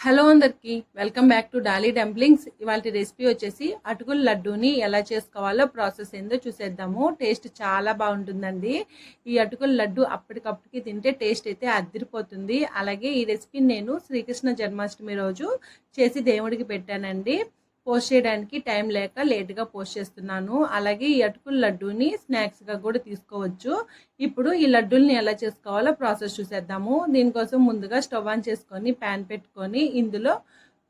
Hello అందరికి welcome back to Dolly dumplings. ఇవాళ recipe వచ్చేసి అటుకుల లడ్డూని ఎలా చేసుకోవాలో ప్రాసెస్ ఏందో చూసేద్దాము. టేస్ట్ చాలా బాగుంటుందండి. ఈ అటుకుల లడ్డు అప్పటికప్పటికి తింటే టేస్ట్ అయితే అదిరిపోతుంది. అలాగే ఈ రెసిపీని నేను శ్రీకృష్ణ జన్మాష్టమి రోజు చేసి దేవుడికి పెట్టానండి. పోస్ట్ చేయడానికి టైం లేక లేట్గా పోస్ట్ చేస్తున్నాను. అలాగే ఈ అటుకుల లడ్డూని స్నాక్స్గా కూడా తీసుకోవచ్చు. ఇప్పుడు ఈ లడ్డూల్ని ఎలా చేసుకోవాలో ప్రాసెస్ చూసేద్దాము. దీనికోసం ముందుగా స్టవ్ ఆన్ చేసుకొని ప్యాన్ పెట్టుకొని ఇందులో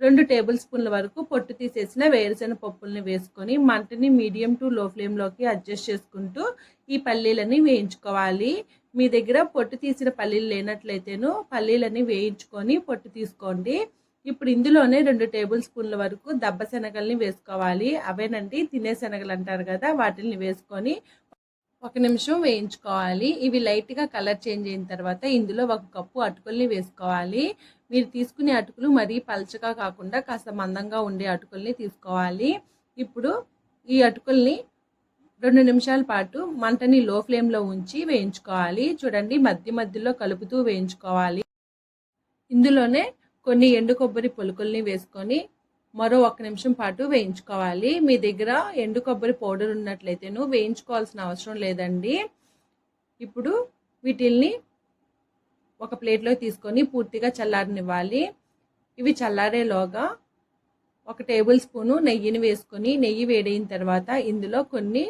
2 టేబుల్ స్పూన్ల వరకు పొట్టు తీసేసిన వేరుశెనగ పప్పుల్ని వేసుకొని మంటని మీడియం టు లో ఫ్లేమ్లోకి అడ్జస్ట్ చేసుకుంటూ ఈ పల్లీలని వేయించుకోవాలి. మీ దగ్గర పొట్టు తీసిన పల్లీలు లేనట్లయితేను పల్లీలని వేయించుకొని పొట్టు తీసుకోండి. ఇప్పుడు ఇందులోనే 2 టేబుల్ స్పూన్ల వరకు దబ్బ శనగల్ని వేసుకోవాలి. అవేనండి తినే శనగలు అంటారు కదా, వాటిని వేసుకొని 1 నిమిషం వేయించుకోవాలి. ఇవి లైట్గా కలర్ చేంజ్ అయిన తర్వాత ఇందులో 1 కప్పు అటుకుల్ని వేసుకోవాలి. మీరు తీసుకునే అటుకులు మరీ పల్చగా కాకుండా కాస్త మందంగా ఉండే అటుకుల్ని తీసుకోవాలి. ఇప్పుడు ఈ అటుకుల్ని 2 నిమిషాల పాటు మంటని లో ఫ్లేమ్లో ఉంచి వేయించుకోవాలి. చూడండి, మధ్య మధ్యలో కలుపుతూ వేయించుకోవాలి. ఇందులోనే కొన్ని ఎండు కొబ్బరి పొలుకుల్ని వేసుకొని మరో 1 నిమిషం పాటు వేయించుకోవాలి. మీ దగ్గర ఎండు కొబ్బరి పౌడర్ ఉన్నట్లయితేను వేయించుకోవాల్సిన అవసరం లేదండి. ఇప్పుడు వీటిల్ని ఒక ప్లేట్లో తీసుకొని పూర్తిగా చల్లారనివ్వాలి. ఇవి చల్లారేలోగా 1 టేబుల్ స్పూను నెయ్యిని వేసుకొని నెయ్యి వేడైన తర్వాత ఇందులో కొన్ని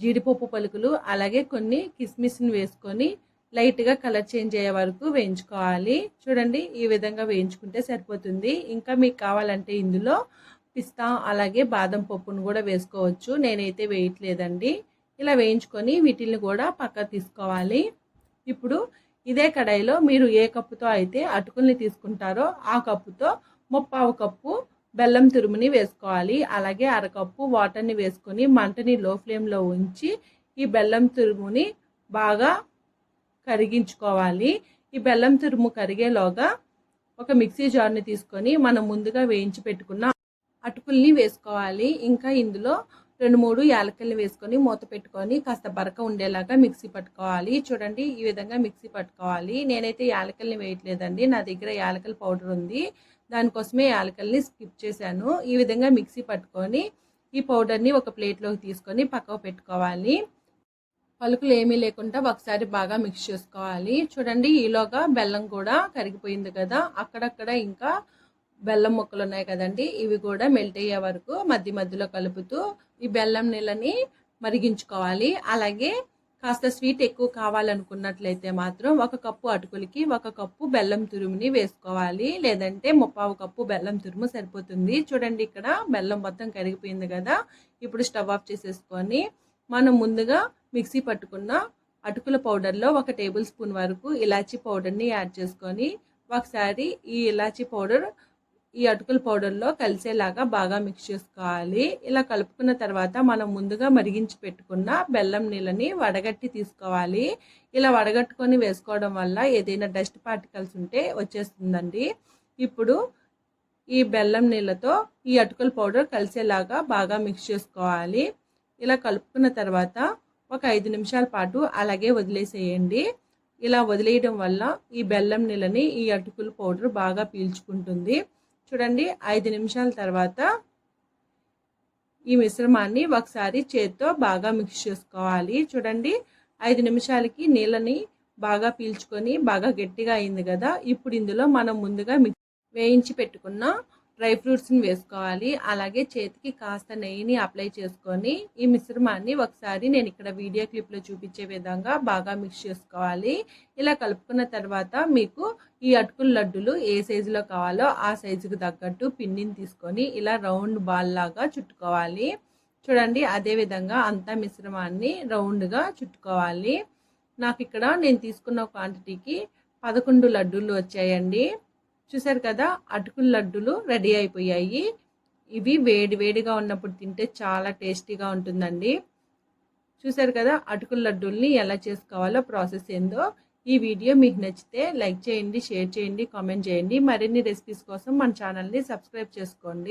జీడిపప్పు పలుకులు అలాగే కొన్ని కిస్మిస్ని వేసుకొని లైట్గా కలర్ చేంజ్ అయ్యే వరకు వేయించుకోవాలి. చూడండి, ఈ విధంగా వేయించుకుంటే సరిపోతుంది. ఇంకా మీకు కావాలంటే ఇందులో పిస్తా అలాగే బాదం పప్పును కూడా వేసుకోవచ్చు. నేనైతే వేయట్లేదండి. ఇలా వేయించుకొని వీటిని కూడా పక్క తీసుకోవాలి. ఇప్పుడు ఇదే కడాయిలో మీరు ఏ కప్పుతో అయితే అటుకుల్ని తీసుకుంటారో ఆ కప్పుతో 1/4 కప్పు బెల్లం తురుముని వేసుకోవాలి. అలాగే 1/2 కప్పు వాటర్ని వేసుకొని మంటని లో ఫ్లేమ్లో ఉంచి ఈ బెల్లం తురుముని బాగా కరిగించుకోవాలి. ఈ బెల్లం తురుము కరిగేలోగా ఒక మిక్సీ జార్ని తీసుకొని మనం ముందుగా వేయించి పెట్టుకున్న అటుకుల్ని వేసుకోవాలి. ఇంకా ఇందులో 2-3 యాలకుల్ని వేసుకొని మూత పెట్టుకొని కాస్త బరక ఉండేలాగా మిక్సీ పట్టుకోవాలి. చూడండి, ఈ విధంగా మిక్సీ పట్టుకోవాలి. నేనైతే యాలకుల్ని వేయట్లేదండి, నా దగ్గర యాలకుల పౌడర్ ఉంది, దానికోసమే యాలకుల్ని స్కిప్ చేశాను. ఈ విధంగా మిక్సీ పట్టుకొని ఈ పౌడర్ని ఒక ప్లేట్లోకి తీసుకొని పక్కకు పెట్టుకోవాలి. పలుకులు ఏమీ లేకుండా ఒకసారి బాగా మిక్స్ చేసుకోవాలి. చూడండి, ఈలోగా బెల్లం కూడా కరిగిపోయింది కదా, అక్కడక్కడ ఇంకా బెల్లం ముక్కలు ఉన్నాయి కదండి, ఇవి కూడా మెల్ట్ అయ్యే వరకు మధ్య మధ్యలో కలుపుతూ ఈ బెల్లం నీళ్ళని మరిగించుకోవాలి. అలాగే కాస్త స్వీట్ ఎక్కువ కావాలనుకున్నట్లయితే మాత్రం 1 కప్పు అటుకులకి 1 కప్పు బెల్లం తురుముని వేసుకోవాలి. లేదంటే 1/4 కప్పు బెల్లం తురుము సరిపోతుంది. చూడండి, ఇక్కడ బెల్లం మొత్తం కరిగిపోయింది కదా. ఇప్పుడు స్టవ్ ఆఫ్ చేసేసుకొని మనం ముందుగా మిక్సీ పట్టుకున్న అటుకుల పౌడర్లో 1 టేబుల్ స్పూన్ వరకు ఇలాచీ పౌడర్ని యాడ్ చేసుకొని ఒకసారి ఈ ఇలాచీ పౌడర్ ఈ అటుకుల పౌడర్లో కలిసేలాగా బాగా మిక్స్ చేసుకోవాలి. ఇలా కలుపుకున్న తర్వాత మనం ముందుగా మరిగించి పెట్టుకున్న బెల్లం నీళ్ళని వడగట్టి తీసుకోవాలి. ఇలా వడగట్టుకొని వేసుకోవడం వల్ల ఏదైనా డస్ట్ పార్టికల్స్ ఉంటే వచ్చేస్తుందండి. ఇప్పుడు ఈ బెల్లం నీళ్ళతో ఈ అటుకుల పౌడర్ కలిసేలాగా బాగా మిక్స్ చేసుకోవాలి. ఇలా కలుపుకున్న తర్వాత ఒక 5 నిమిషాల పాటు అలాగే వదిలేసేయండి. ఇలా వదిలేయడం వల్ల ఈ బెల్లం నీళ్ళని ఈ అటుకుల పౌడర్ బాగా పీల్చుకుంటుంది. చూడండి, 5 నిమిషాల తర్వాత ఈ మిశ్రమాన్ని ఒకసారి చేత్తో బాగా మిక్స్ చేసుకోవాలి. చూడండి, 5 నిమిషాలకి నీళ్ళని బాగా పీల్చుకొని బాగా గట్టిగా అయింది కదా. ఇప్పుడు ఇందులో మనం ముందుగా వేయించి పెట్టుకున్న డ్రై ఫ్రూట్స్ని వేసుకోవాలి. అలాగే చేతికి కాస్త నెయ్యిని అప్లై చేసుకొని ఈ మిశ్రమాన్ని ఒకసారి నేను ఇక్కడ వీడియో క్లిప్లో చూపించే విధంగా బాగా మిక్స్ చేసుకోవాలి. ఇలా కలుపుకున్న తర్వాత మీకు ఈ అటుకుల లడ్డులు ఏ సైజులో కావాలో ఆ సైజుకు తగ్గట్టు పిండిని తీసుకొని ఇలా రౌండ్ బాల్ లాగా చుట్టుకోవాలి. చూడండి, అదే విధంగా అంతా మిశ్రమాన్ని రౌండ్గా చుట్టుకోవాలి. నాకు ఇక్కడ నేను తీసుకున్న క్వాంటిటీకి 11 లడ్డూలు వచ్చాయండి. చూసారు కదా, అటుకుల లడ్డులు రెడీ అయిపోయాయి. ఇవి వేడి వేడిగా ఉన్నప్పుడు తింటే చాలా టేస్టీగా ఉంటుందండి. చూసారు కదా, అటుకుల లడ్డూల్ని ఎలా చేసుకోవాలో ప్రాసెస్ ఏందో. ఈ వీడియో మీకు నచ్చితే లైక్ చేయండి, షేర్ చేయండి, కామెంట్ చేయండి. మరిన్ని రెసిపీస్ కోసం మన ఛానల్ని సబ్స్క్రైబ్ చేసుకోండి.